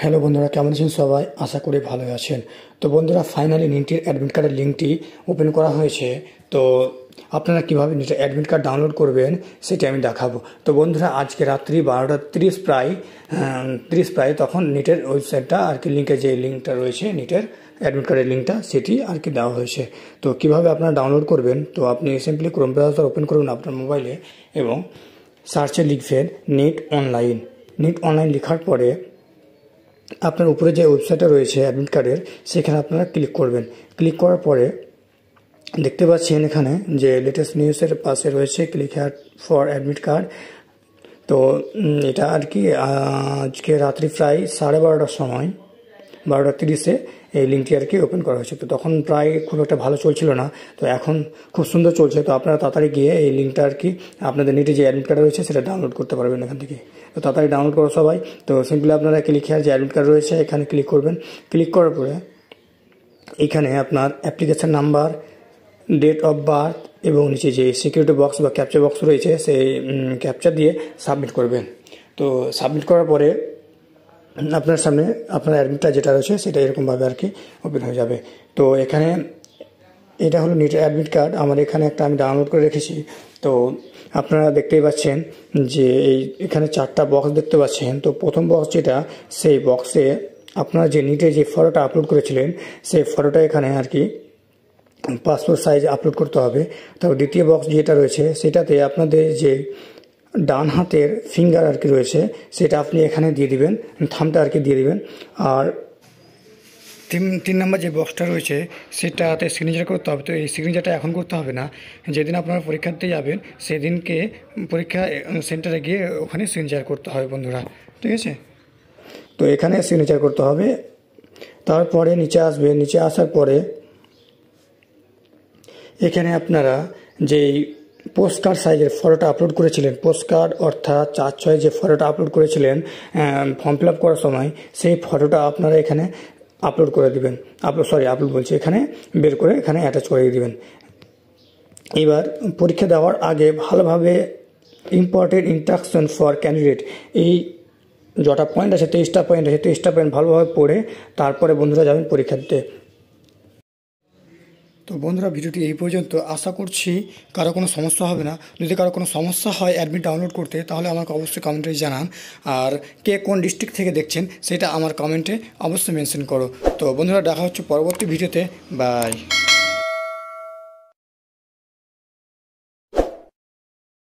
Hello বন্ধুরা, কেমন আছেন সবাই? আশা করি ভালো আছেন। তো বন্ধুরা, ফাইনালি নিটের অ্যাডমিট কার্ডের লিঙ্কটি ওপেন করা হয়েছে। তো আপনারা কীভাবে নিটের অ্যাডমিট কার্ড ডাউনলোড করবেন সেটি আমি দেখাবো। তো বন্ধুরা, আজকে রাত্রি 12টা 30 প্রায় তখন নিটের ওয়েবসাইটটা আর কি, লিঙ্কের যে লিঙ্কটা রয়েছে নিটের অ্যাডমিট কার্ডের লিঙ্কটা, সেটি আর কি দেওয়া হয়েছে। তো কীভাবে আপনারা ডাউনলোড করবেন, তো আপনি সিম্পলি ক্রোম ব্রাউজার ওপেন করুন আপনার মোবাইলে এবং সার্চে লিখবেন নিট অনলাইন। নিট অনলাইন লেখার পরে আপনার উপরে যে ওয়েবসাইটটা রয়েছে অ্যাডমিট কার্ডের, সেখানে আপনারা ক্লিক করবেন। ক্লিক করার পরে দেখতে পাচ্ছেন এখানে যে লেটেস্ট নিউজের পাশে রয়েছে click here for admit card. তো এটা আর কি আজকে রাত্রি প্রায় 12:30টার সময় 12টা 30-এ এই লিঙ্কটি আর কি ওপেন করা হয়েছে। তো তখন প্রায় খুব একটা ভালো চলছিল না, তো এখন খুব সুন্দর চলছে। তো আপনারা তাড়াতাড়ি গিয়ে এই লিঙ্কটা আর কি আপনাদের নিটে যে অ্যাডমিট কার্ড রয়েছে সেটা ডাউনলোড করতে পারবেন এখান থেকে। তো তাড়াতাড়ি ডাউনলোড করো সবাই। তো সিম্পলি আপনারা ক্লিক হেয়ার যে অ্যাডমিট কার্ড রয়েছে এখানে ক্লিক করবেন। ক্লিক করার পরে এখানে আপনার application number, date of birth এবং নিচে যে সিকিউরিটি বক্স বা ক্যাপচা বক্স রয়েছে সেই ক্যাপচা দিয়ে সাবমিট করবেন। তো সাবমিট করার পরে আপনার সামনে আপনার অ্যাডমিটটা যেটা রয়েছে সেটা এরকমভাবে আর কি ওপেন হয়ে যাবে। তো এখানে এটা হলো নিটের অ্যাডমিট কার্ড, আমার এখানে একটা আমি ডাউনলোড করে রেখেছি। তো আপনারা দেখতেই পাচ্ছেন যে এখানে 4টা বক্স দেখতে পাচ্ছেন। তো প্রথম বক্স যেটা, সেই বক্সে আপনারা যে নিটে যে ফটোটা আপলোড করেছিলেন সেই ফটোটা এখানে আর কি পাসপোর্ট সাইজ আপলোড করতে হবে। তারপর দ্বিতীয় বক্স যেটা রয়েছে সেটাতে আপনাদের যে ডান হাতের ফিঙ্গার আর কি রয়েছে সেটা আপনি এখানে দিয়ে দিবেন, থামটা আর কি দিয়ে দিবেন। আর তিন নম্বর যে বক্সটা রয়েছে সেটাতে সিগনেচার করতে হবে। তো এই সিগনেচারটা এখন করতে হবে না, যেদিন আপনারা পরীক্ষা দিতে যাবেন সেদিনকে পরীক্ষা সেন্টারে গিয়ে ওখানে সিগনেচার করতে হবে বন্ধুরা, ঠিক আছে? তো এখানে সিগনেচার করতে হবে। তারপরে নিচে আসবে, নিচে আসার পরে এখানে আপনারা যেই পোস্ট কার্ড সাইজের ফটোটা আপলোড করেছিলেন, পোস্ট কার্ড অর্থাৎ 4:6 যে ফটোটা আপলোড করেছিলেন ফর্ম ফিল আপ করার সময়, সেই ফটোটা আপনারা এখানে আপলোড করে দিবেন। আপলোড বলছি, এখানে বের করে এখানে অ্যাটাচ করে দিবেন। এবার পরীক্ষা দেওয়ার আগে ভালোভাবে ইম্পর্টেন্ট ইনস্ট্রাকশন ফর ক্যান্ডিডেট, এই যটা পয়েন্ট আছে 23টা পয়েন্ট আছে, 23টা পয়েন্ট ভালোভাবে পড়ে তারপরে বন্ধুরা যাবেন পরীক্ষা দিতে। তো বন্ধুরা, ভিডিওটি এই পর্যন্ত। আশা করছি কারো কোনো সমস্যা হবে না। যদি কারো কোনো সমস্যা হয় অ্যাডমিট ডাউনলোড করতে, তাহলে আমাকে অবশ্যই কমেন্টে জানান। আর কে কোন ডিস্ট্রিক্ট থেকে দেখছেন সেটা আমার কমেন্টে অবশ্যই মেনশন করো। তো বন্ধুরা, দেখা হচ্ছে পরবর্তী ভিডিওতে। বাই।